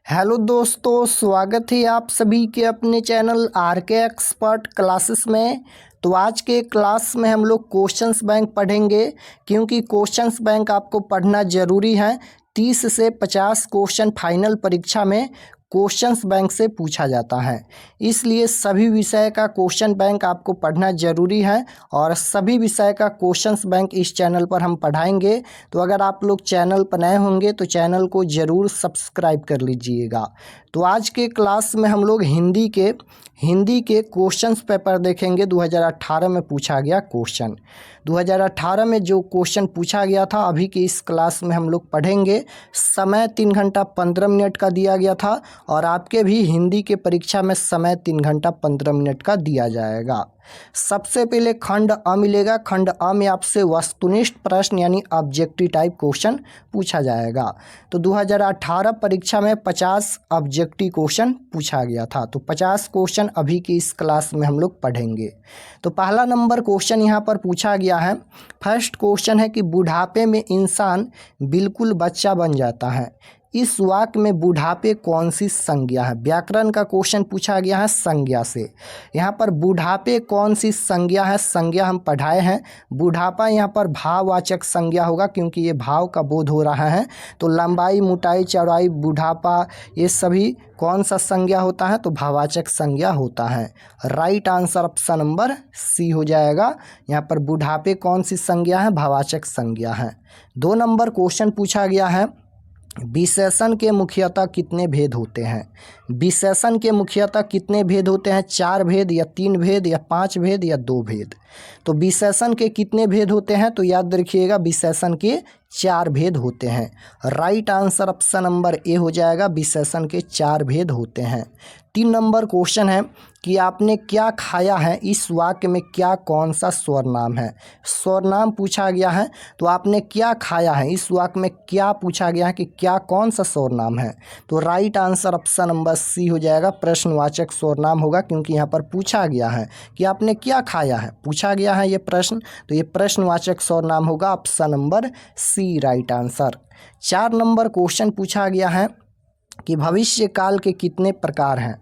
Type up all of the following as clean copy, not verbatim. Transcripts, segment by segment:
Hello दोस्तों, स्वागत है आप सभी के अपने चैनल आर के एक्सपर्ट क्लासेस में। तो आज के क्लास में हम लोग क्वेश्चंस बैंक पढ़ेंगे, क्योंकि क्वेश्चंस बैंक आपको पढ़ना ज़रूरी है। 30 से 50 क्वेश्चन फाइनल परीक्षा में क्वेश्चंस बैंक से पूछा जाता है, इसलिए सभी विषय का क्वेश्चन बैंक आपको पढ़ना ज़रूरी है और सभी विषय का क्वेश्चंस बैंक इस चैनल पर हम पढ़ाएंगे। तो अगर आप लोग चैनल पर नए होंगे तो चैनल को ज़रूर सब्सक्राइब कर लीजिएगा। तो आज के क्लास में हम लोग हिंदी के क्वेश्चंस पेपर देखेंगे। 2018 में पूछा गया क्वेश्चन, 2018 में जो क्वेश्चन पूछा गया था अभी की इस क्लास में हम लोग पढ़ेंगे। समय 3 घंटा 15 मिनट का दिया गया था और आपके भी हिंदी के परीक्षा में समय 3 घंटा 15 मिनट का दिया जाएगा। सबसे पहले खंड अ मिलेगा। खंड अ में आपसे वस्तुनिष्ठ प्रश्न यानी ऑब्जेक्टिव टाइप क्वेश्चन पूछा जाएगा। तो 2018 परीक्षा में 50 ऑब्जेक्टिव क्वेश्चन पूछा गया था, तो 50 क्वेश्चन अभी की इस क्लास में हम लोग पढ़ेंगे। तो पहला नंबर क्वेश्चन यहाँ पर पूछा गया है। फर्स्ट क्वेश्चन है कि बुढ़ापे में इंसान बिल्कुल बच्चा बन जाता है, इस वाक्य में बुढ़ापे कौन सी संज्ञा है। व्याकरण का क्वेश्चन पूछा गया है संज्ञा से। यहाँ पर बुढ़ापे कौन सी संज्ञा है, संज्ञा हम पढ़ाए हैं। बुढ़ापा यहाँ पर भाववाचक संज्ञा होगा, क्योंकि ये भाव का बोध हो रहा है। तो लंबाई, मोटाई, चौड़ाई, बुढ़ापा ये सभी कौन सा संज्ञा होता है, तो भाववाचक संज्ञा होता है। Right answer option number C हो जाएगा। यहाँ पर बुढ़ापे कौन सी संज्ञा है, भाववाचक संज्ञा है। 2 नंबर क्वेश्चन पूछा गया है। विशेषण के मुख्यतः कितने भेद होते हैं। विशेषण के मुख्यतः कितने भेद होते हैं, 4 भेद या 3 भेद या 5 भेद या 2 भेद। तो विशेषण के कितने भेद होते हैं, तो याद रखिएगा विशेषण के 4 भेद होते हैं। Right answer option number A हो जाएगा, विशेषण के 4 भेद होते हैं। 3 नंबर क्वेश्चन है कि आपने क्या खाया है, इस वाक्य में क्या कौन सा स्वर्नाम है। स्वर्नाम पूछा गया है, तो आपने क्या खाया है, इस वाक्य में क्या पूछा गया है कि क्या कौन सा स्वर्नाम है। तो right answer option number C हो जाएगा, प्रश्नवाचक स्वर्नाम होगा, क्योंकि यहाँ पर पूछा गया है कि आपने क्या खाया है, पूछा गया है ये प्रश्न, तो ये प्रश्नवाचक स्वर्नाम होगा, option number C right answer. 4 नंबर क्वेश्चन पूछा गया है कि भविष्य काल के कितने प्रकार हैं।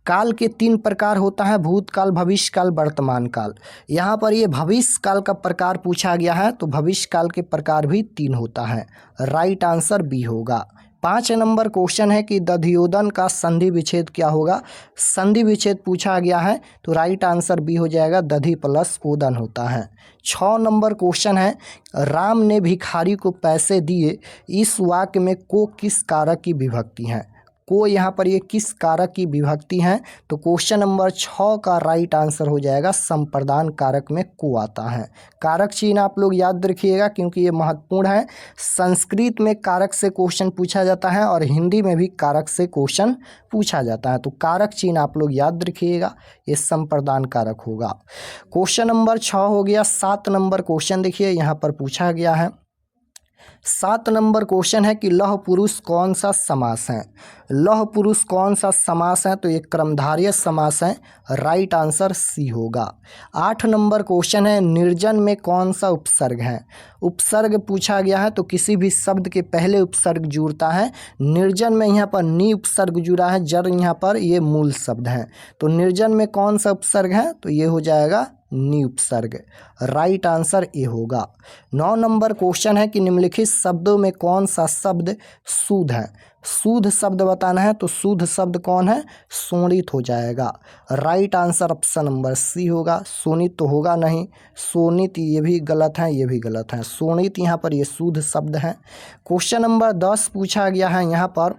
काल के 3 प्रकार होता है, भूतकाल, भविष्य काल, वर्तमान काल। यहाँ पर ये भविष्य काल का प्रकार पूछा गया है, तो भविष्य काल के प्रकार भी 3 होता है। राइट आंसर बी होगा। 5 नंबर क्वेश्चन है कि दधियोदन का संधि विच्छेद क्या होगा। संधि विच्छेद पूछा गया है, तो राइट आंसर बी हो जाएगा, दधि प्लस ओदन होता है। 6 नंबर क्वेश्चन है राम ने भिखारी को पैसे दिए, इस वाक्य में को किस कारक की विभक्ति है। को यहाँ पर ये किस कारक की विभक्ति है, तो क्वेश्चन नंबर 6 का राइट आंसर हो जाएगा, संप्रदान कारक में को आता है। कारक चिन्ह आप लोग याद रखिएगा, क्योंकि ये महत्वपूर्ण है। संस्कृत में कारक से क्वेश्चन पूछा जाता है और हिंदी में भी कारक से क्वेश्चन पूछा जाता है, तो कारक चिन्ह आप लोग याद रखिएगा, ये संप्रदान कारक होगा। क्वेश्चन नंबर 6 हो गया। 7 नंबर क्वेश्चन देखिए यहाँ पर पूछा गया है। 7 नंबर क्वेश्चन है कि लौह पुरुष कौन सा समास है। लौह पुरुष कौन सा समास है, तो ये कर्मधारय समास है। राइट आंसर सी होगा। 8 नंबर क्वेश्चन है निर्जन में कौन सा उपसर्ग है। उपसर्ग पूछा गया है, तो किसी भी शब्द के पहले उपसर्ग जुड़ता है। निर्जन में यहाँ पर नी उपसर्ग जुड़ा है, जर यहाँ पर ये मूल शब्द है, तो निर्जन में कौन सा उपसर्ग है, तो ये हो जाएगा नी उपसर्ग। राइट आंसर ए होगा। 9 नंबर क्वेश्चन है कि निम्नलिखित शब्दों में कौन सा शब्द शुद्ध है। शुद्ध शब्द बताना है, तो शुद्ध शब्द कौन है, शोणित हो जाएगा। Right answer option number C होगा। शोणित तो होगा नहीं, शोणित ये भी गलत है, ये भी गलत है। शोणित यहाँ पर ये शुद्ध शब्द है। क्वेश्चन नंबर 10 पूछा गया है। यहाँ पर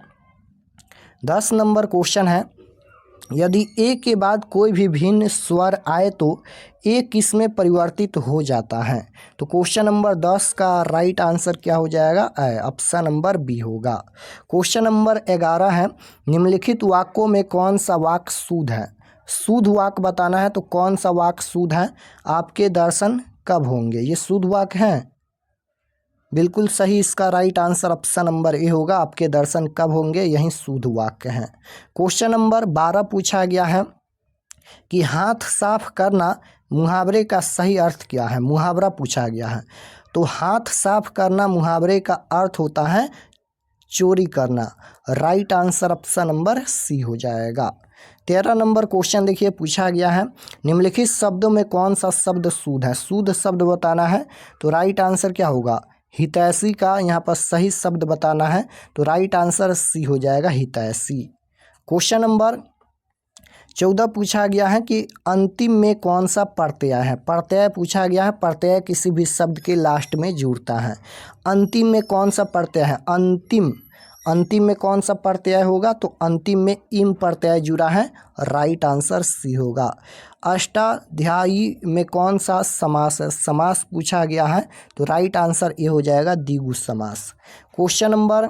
10 नंबर क्वेश्चन है यदि ए के बाद कोई भी भिन्न स्वर आए तो ए किस में परिवर्तित हो जाता है। तो क्वेश्चन नंबर 10 का राइट आंसर क्या हो जाएगा, ऑप्शन नंबर बी होगा। क्वेश्चन नंबर 11 है निम्नलिखित वाक्यों में कौन सा वाक्य शुद्ध है। शुद्ध वाक्य बताना है, तो कौन सा वाक्य शुद्ध है। आपके दर्शन कब होंगे, ये शुद्ध वाक्य है, बिल्कुल सही। इसका right answer option number A होगा, आपके दर्शन कब होंगे, यही शुद्ध वाक्य है। क्वेश्चन नंबर 12 पूछा गया है कि हाथ साफ करना मुहावरे का सही अर्थ क्या है। मुहावरा पूछा गया है, तो हाथ साफ करना मुहावरे का अर्थ होता है चोरी करना। Right answer option number C हो जाएगा। 13 नंबर क्वेश्चन देखिए पूछा गया है, निम्नलिखित शब्दों में कौन सा शब्द शुद्ध है? शुद्ध शब्द बताना है तो राइट आंसर क्या होगा? हितैषी का यहाँ पर सही शब्द बताना है तो राइट आंसर सी हो जाएगा, हितैषी। क्वेश्चन नंबर 14 पूछा गया है कि अंतिम में कौन सा प्रत्यय है? प्रत्यय पूछा गया है, प्रत्यय किसी भी शब्द के लास्ट में जुड़ता है। अंतिम में कौन सा प्रत्यय है? अंतिम, अंतिम में कौन सा प्रत्यय होगा? तो अंतिम में इम प्रत्यय जुड़ा है, राइट आंसर सी होगा। अष्टाध्यायी में कौन सा समास है? समास पूछा गया है तो राइट आंसर ये हो जाएगा, द्विगु समास। क्वेश्चन नंबर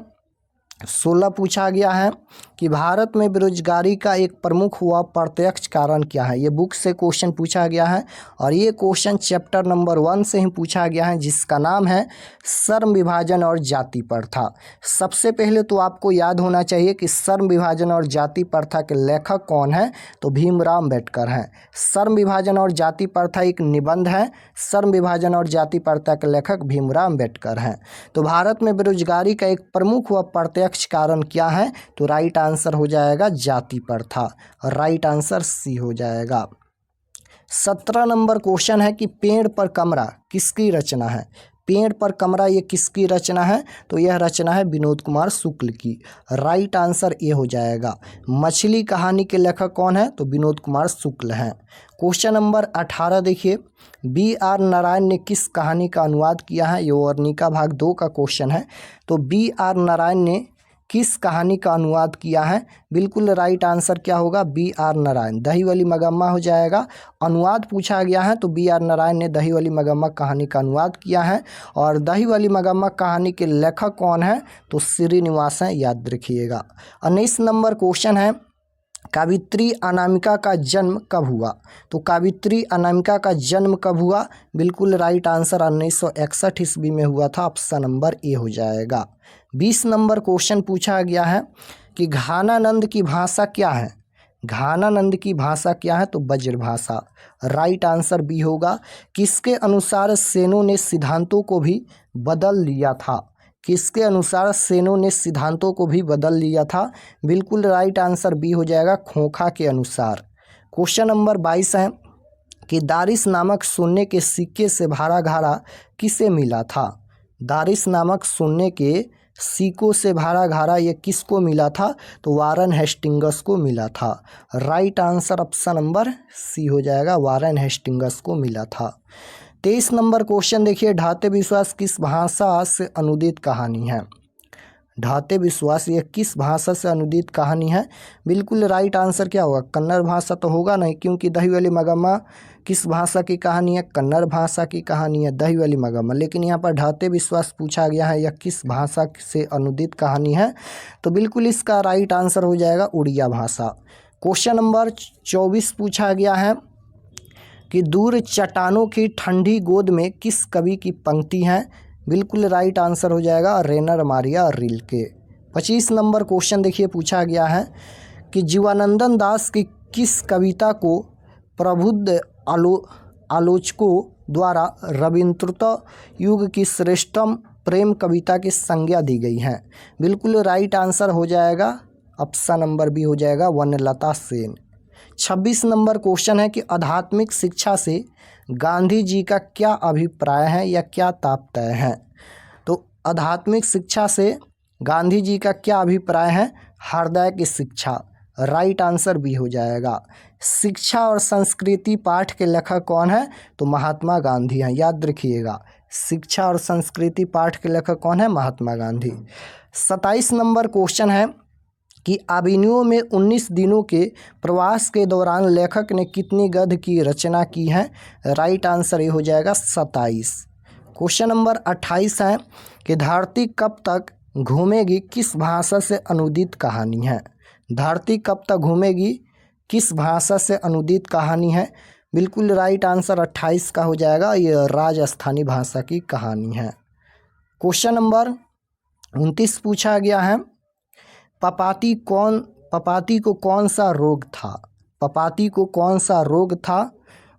16 पूछा गया है कि भारत में बेरोजगारी का एक प्रमुख हुआ प्रत्यक्ष कारण क्या है? ये बुक से क्वेश्चन पूछा गया है और ये क्वेश्चन चैप्टर नंबर 1 से ही पूछा गया है, जिसका नाम है श्रम विभाजन और जाति प्रथा। सबसे पहले तो आपको याद होना चाहिए कि श्रम विभाजन और जाति प्रथा के लेखक कौन है? तो भीमराव अम्बेडकर हैं। श्रम विभाजन और जाति प्रथा एक निबंध है, श्रम विभाजन और जाति प्रथा के लेखक भीमराव अम्बेडकर हैं। तो भारत में बेरोजगारी का एक प्रमुख व प्रत्यक्ष कारण क्या है? तो राइट आंसर हो जाएगा जाति प्रथा, राइट आंसर सी हो जाएगा। 17 नंबर क्वेश्चन है कि पेड़ पर कमरा किसकी रचना है? पेड़ पर कमरा ये किसकी रचना है? तो यह रचना है विनोद कुमार शुक्ल की, राइट आंसर ये हो जाएगा। मछली कहानी के लेखक कौन है? तो विनोद कुमार शुक्ल हैं। क्वेश्चन नंबर 18 देखिए, B.R. नारायण ने किस कहानी का अनुवाद किया है? ये वर्णिका भाग 2 का क्वेश्चन है। तो B.R. नारायण ने किस कहानी का अनुवाद किया है? बिल्कुल राइट आंसर क्या होगा? B.R. नारायण, दही वाली मगम्मा हो जाएगा। अनुवाद पूछा गया है तो B.R. नारायण ने दही वाली मगम्मा कहानी का अनुवाद किया है। और दही वाली मगम्मा कहानी के लेखक कौन है? तो श्रीनिवास हैं, याद रखिएगा। 19 नंबर क्वेश्चन है, कावित्री अनामिका का जन्म कब हुआ? तो कावित्री अनामिका का जन्म कब हुआ? बिल्कुल राइट आंसर 1961 ईस्वी में हुआ था, ऑप्शन नंबर ए हो जाएगा। 20 नंबर क्वेश्चन पूछा गया है कि घानानंद की भाषा क्या है? घानानंद की भाषा क्या है? तो ब्रजभाषा, राइट आंसर बी होगा। किसके अनुसार सेनों ने सिद्धांतों को भी बदल लिया था? किसके अनुसार सेनों ने सिद्धांतों को भी बदल लिया था? बिल्कुल राइट आंसर बी हो जाएगा, खोखा के अनुसार। क्वेश्चन नंबर 22 है कि दारिस नामक सोने के सिक्के से भरा घड़ा किसे मिला था? दारिस नामक सोने के सिक्कों से भरा घड़ा ये किसको मिला था? तो वारन हेस्टिंगस को मिला था, right answer option number C हो जाएगा, वारन हेस्टिंगस को मिला था। 23 नंबर क्वेश्चन देखिए, ढाते विश्वास किस भाषा से अनुदित कहानी है? ढाते विश्वास ये किस भाषा से अनुदित कहानी है? बिल्कुल राइट आंसर क्या होगा? कन्नड़ भाषा तो होगा नहीं, क्योंकि दही वाली मगम्मा किस भाषा की कहानी है? कन्नड़ भाषा की कहानी है दही वाली मगम्मा। लेकिन यहाँ पर ढाते विश्वास पूछा गया है यह किस भाषा से अनुदित कहानी है? तो बिल्कुल इसका राइट आंसर हो जाएगा उड़िया भाषा। क्वेश्चन नंबर 24 पूछा गया है कि दूर चट्टानों की ठंडी गोद में किस कवि की पंक्ति है? बिल्कुल राइट आंसर हो जाएगा रेनर मारिया रिल्के। 25 नंबर क्वेश्चन देखिए पूछा गया है कि जीवानंदन दास की किस कविता को प्रबुद्ध आलोचकों द्वारा रविंद्रता युग की श्रेष्ठतम प्रेम कविता की संज्ञा दी गई है? बिल्कुल राइट आंसर हो जाएगा, ऑप्शन नंबर बी हो जाएगा, वनलता सेन। 26 नंबर क्वेश्चन है कि आध्यात्मिक शिक्षा से गांधी जी का क्या अभिप्राय है या क्या तात्पर्य है? तो आध्यात्मिक शिक्षा से गांधी जी का क्या अभिप्राय है? हृदय की शिक्षा, राइट आंसर भी हो जाएगा। शिक्षा और संस्कृति पाठ के लेखक कौन है? तो महात्मा गांधी हैं, याद रखिएगा। शिक्षा और संस्कृति पाठ के लेखक कौन है? महात्मा गांधी। 27 नंबर क्वेश्चन है कि अभिनयों में 19 दिनों के प्रवास के दौरान लेखक ने कितनी गद्य की रचना की है? राइट आंसर ये हो जाएगा 27। क्वेश्चन नंबर 28 है कि धरती कब तक घूमेगी किस भाषा से अनुदित कहानी है? धरती कब तक घूमेगी किस भाषा से अनुदित कहानी है? बिल्कुल राइट आंसर 28 का हो जाएगा, ये राजस्थानी भाषा की कहानी है। क्वेश्चन नंबर 29 पूछा गया है, पपाती को कौन सा रोग था? पपाती को कौन सा रोग था?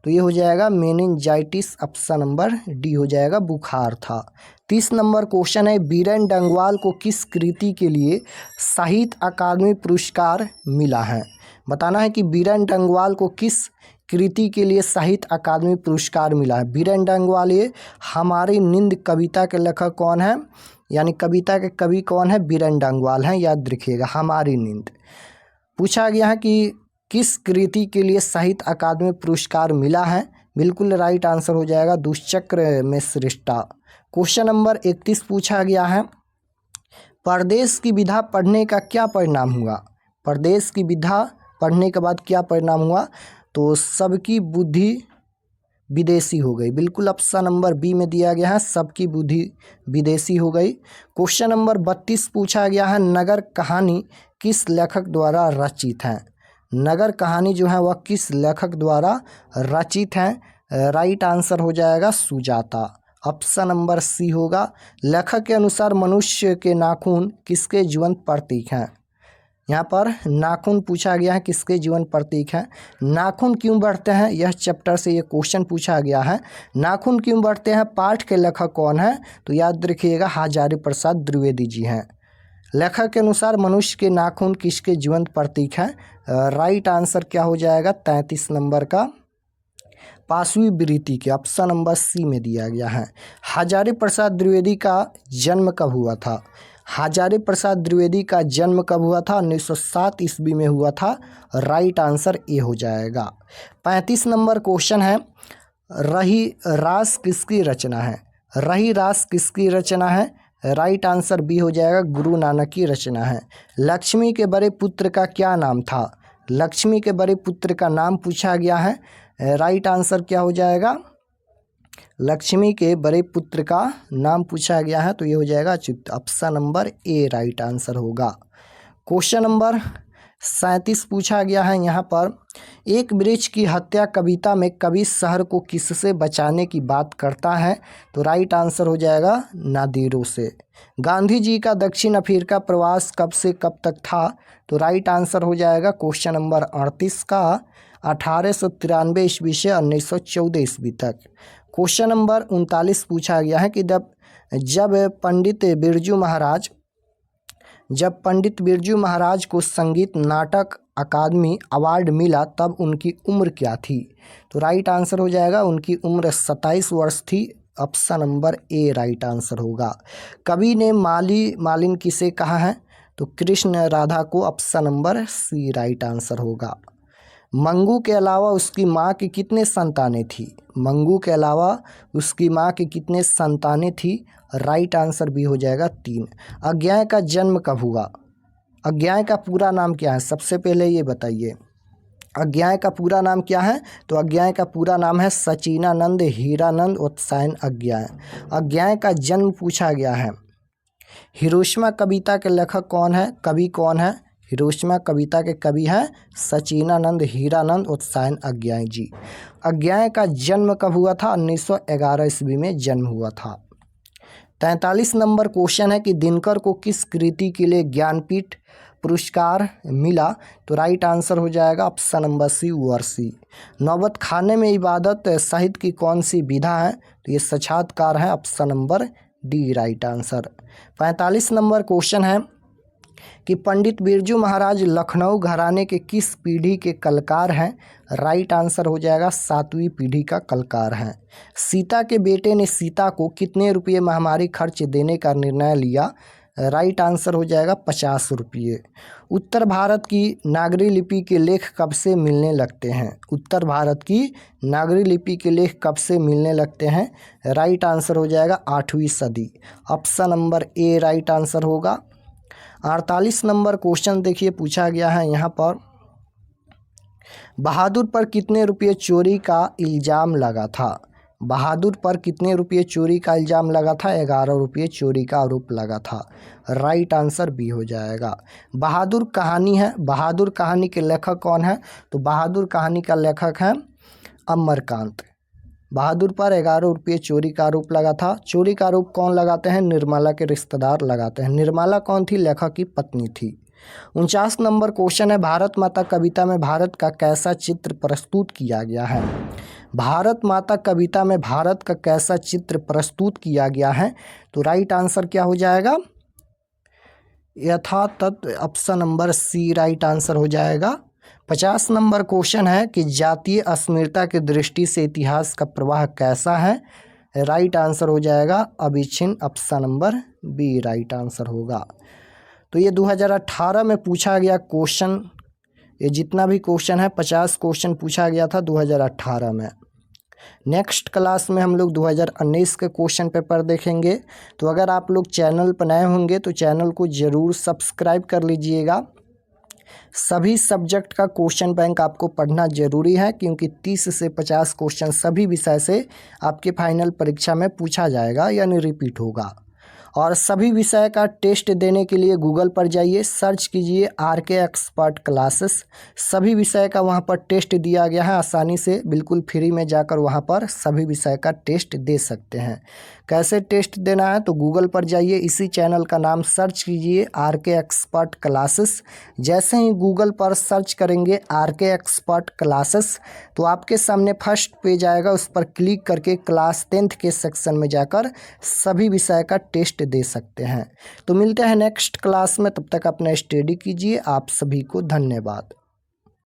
तो ये हो जाएगा मेनिंजाइटिस, ऑप्शन नंबर डी हो जाएगा, बुखार था। 30 नंबर क्वेश्चन है, बीरेन डंगवाल को किस कृति के लिए साहित्य अकादमी पुरस्कार मिला है? बताना है कि बीरेन डंगवाल को किस कृति के लिए साहित्य अकादमी पुरस्कार मिला है। बीरेन डंगवाल ये हमारी नींद कविता के लेखक कौन है, यानी कविता के कवि कौन है? बीरेन डंगवाल हैं, याद रखिएगा, हमारी नींद। पूछा गया है कि किस कृति के लिए साहित्य अकादमी पुरस्कार मिला है? बिल्कुल राइट आंसर हो जाएगा दुष्चक्र में श्रेष्ठा। क्वेश्चन नंबर 31 पूछा गया है, परदेश की विधा पढ़ने का क्या परिणाम हुआ? परदेश की विधा पढ़ने के बाद क्या परिणाम हुआ? तो सबकी बुद्धि विदेशी हो गई। बिल्कुल ऑप्शन नंबर बी में दिया गया है, सबकी बुद्धि विदेशी हो गई। क्वेश्चन नंबर 32 पूछा गया है, नगर कहानी किस लेखक द्वारा रचित है? नगर कहानी जो है वह किस लेखक द्वारा रचित है? राइट आंसर हो जाएगा सुजाता, ऑप्शन नंबर सी होगा। लेखक के अनुसार मनुष्य के नाखून किसके जीवंत प्रतीक हैं? यहाँ पर नाखून पूछा गया है, किसके जीवन प्रतीक है? नाखून क्यों बढ़ते हैं, यह चैप्टर से ये क्वेश्चन पूछा गया है। नाखून क्यों बढ़ते हैं, पाठ के लेखक कौन है? तो याद रखिएगा हजारी प्रसाद द्विवेदी जी हैं। लेखक के अनुसार मनुष्य के नाखून किसके जीवंत प्रतीक हैं? राइट आंसर क्या हो जाएगा 33 नंबर का, पांचवी वृत्ति के, ऑप्शन नंबर सी में दिया गया है। हजारी प्रसाद द्विवेदी का जन्म कब हुआ था? हजारी प्रसाद द्विवेदी का जन्म कब हुआ था? 1907 ईस्वी में हुआ था। राइट आंसर ए हो जाएगा। 35 नंबर क्वेश्चन है, रही रास किसकी रचना है? रही रास किसकी रचना है? राइट आंसर बी हो जाएगा, गुरु नानक की रचना है। लक्ष्मी के बड़े पुत्र का क्या नाम था? लक्ष्मी के बड़े पुत्र का नाम पूछा गया है। राइट आंसर क्या हो जाएगा? लक्ष्मी के बड़े पुत्र का नाम पूछा गया है, तो ये हो जाएगा Achyut, option number A right answer होगा। क्वेश्चन नंबर 37 पूछा गया है यहाँ पर, एक वृक्ष की हत्या कविता में कवि शहर को किससे बचाने की बात करता है? तो राइट आंसर हो जाएगा नादिरों से। गांधी जी का दक्षिण अफ्रीका प्रवास कब से कब तक था? तो राइट आंसर हो जाएगा क्वेश्चन नंबर 38 का 1893 ईस्वी से 1914 ईस्वी तक। क्वेश्चन नंबर 39 पूछा गया है कि जब पंडित बिरजू महाराज को संगीत नाटक अकादमी अवार्ड मिला तब उनकी उम्र क्या थी? तो राइट आंसर हो जाएगा उनकी उम्र 27 वर्ष थी, option number A right answer होगा। कवि ने मालिन किसे कहा है? तो कृष्ण राधा को, option number C right answer होगा। मंगू के अलावा उसकी माँ की कितने संतानें थी? मंगू के अलावा उसकी माँ की कितने संतानें थी? राइट आंसर भी हो जाएगा 3। अज्ञाय का जन्म कब हुआ? अज्ञाय का पूरा नाम क्या है? सबसे पहले ये बताइए, अज्ञाय का पूरा नाम क्या है? तो अज्ञाय का पूरा नाम है सचिनानंद हीरानंद उत्सायन अज्ञाय। अज्ञाय का जन्म पूछा गया है। हिरोशिमा कविता के लेखक कौन है, कवि कौन है? हिरोशिमा कविता के कवि हैं सचिनानंद हीरानंद उत्सायन अज्ञाय जी। अज्ञाय का जन्म कब हुआ था? 1911 ईस्वी में जन्म हुआ था। 43 नंबर क्वेश्चन है कि दिनकर को किस कृति के लिए ज्ञानपीठ पुरस्कार मिला? तो राइट आंसर हो जाएगा ऑप्शन नंबर सी वर्षी। नौबत खाने में इबादत साहित्य की कौन सी विधा है? तो ये साक्षात्कार है, option number D right answer. 45 number question है कि पंडित बिरजू महाराज लखनऊ घराने के किस पीढ़ी के कलाकार हैं? राइट आंसर हो जाएगा 7वीं पीढ़ी का कलाकार हैं। सीता के बेटे ने सीता को कितने रुपये महामारी खर्च देने का निर्णय लिया? राइट आंसर हो जाएगा 50 रुपये। उत्तर भारत की नागरी लिपि के लेख कब से मिलने लगते हैं? उत्तर भारत की नागरी लिपि के लेख कब से मिलने लगते हैं? राइट आंसर हो जाएगा 8वीं सदी, option number A right answer होगा। 48 नंबर क्वेश्चन देखिए पूछा गया है यहाँ पर, बहादुर पर कितने रुपये चोरी का इल्ज़ाम लगा था? बहादुर पर कितने रुपये चोरी का इल्ज़ाम लगा था? 11 रुपये चोरी का आरोप लगा था। राइट आंसर बी हो जाएगा। बहादुर कहानी है, बहादुर कहानी के लेखक कौन है? तो बहादुर कहानी का लेखक है अमरकांत। बहादुर पर 11 रुपये चोरी का आरोप लगा था। चोरी का आरोप कौन लगाते हैं? निर्मला के रिश्तेदार लगाते हैं। निर्मला कौन थी? लेखक की पत्नी थी। 49 नंबर क्वेश्चन है, भारत माता कविता में भारत का कैसा चित्र प्रस्तुत किया गया है? भारत माता कविता में भारत का कैसा चित्र प्रस्तुत किया गया है? तो राइट आंसर क्या हो जाएगा? यथातथ option number C right answer हो जाएगा। 50 नंबर क्वेश्चन है कि जातीय अस्मिता की दृष्टि से इतिहास का प्रवाह कैसा है? राइट आंसर हो जाएगा अविच्छिन्न, option number B right answer होगा। तो ये 2018 में पूछा गया क्वेश्चन, ये जितना भी क्वेश्चन है 50 क्वेश्चन पूछा गया था 2018 में। नेक्स्ट क्लास में हम लोग 2019 के क्वेश्चन पेपर देखेंगे। तो अगर आप लोग चैनल पर नए होंगे तो चैनल को ज़रूर सब्सक्राइब कर लीजिएगा। सभी सब्जेक्ट का क्वेश्चन बैंक आपको पढ़ना जरूरी है, क्योंकि 30 से 50 क्वेश्चन सभी विषय से आपके फाइनल परीक्षा में पूछा जाएगा, यानी रिपीट होगा। और सभी विषय का टेस्ट देने के लिए गूगल पर जाइए, सर्च कीजिए आरके एक्सपर्ट क्लासेस। सभी विषय का वहां पर टेस्ट दिया गया है, आसानी से बिल्कुल फ्री में जाकर वहां पर सभी विषय का टेस्ट दे सकते हैं। कैसे टेस्ट देना है? तो गूगल पर जाइए, इसी चैनल का नाम सर्च कीजिए आरके एक्सपर्ट क्लासेस। जैसे ही गूगल पर सर्च करेंगे आरके एक्सपर्ट क्लासेस तो आपके सामने फर्स्ट पेज आएगा, उस पर क्लिक करके क्लास 10th के सेक्शन में जाकर सभी विषय का टेस्ट दे सकते हैं। तो मिलते हैं नेक्स्ट क्लास में, तब तक अपना स्टडी कीजिए। आप सभी को धन्यवाद।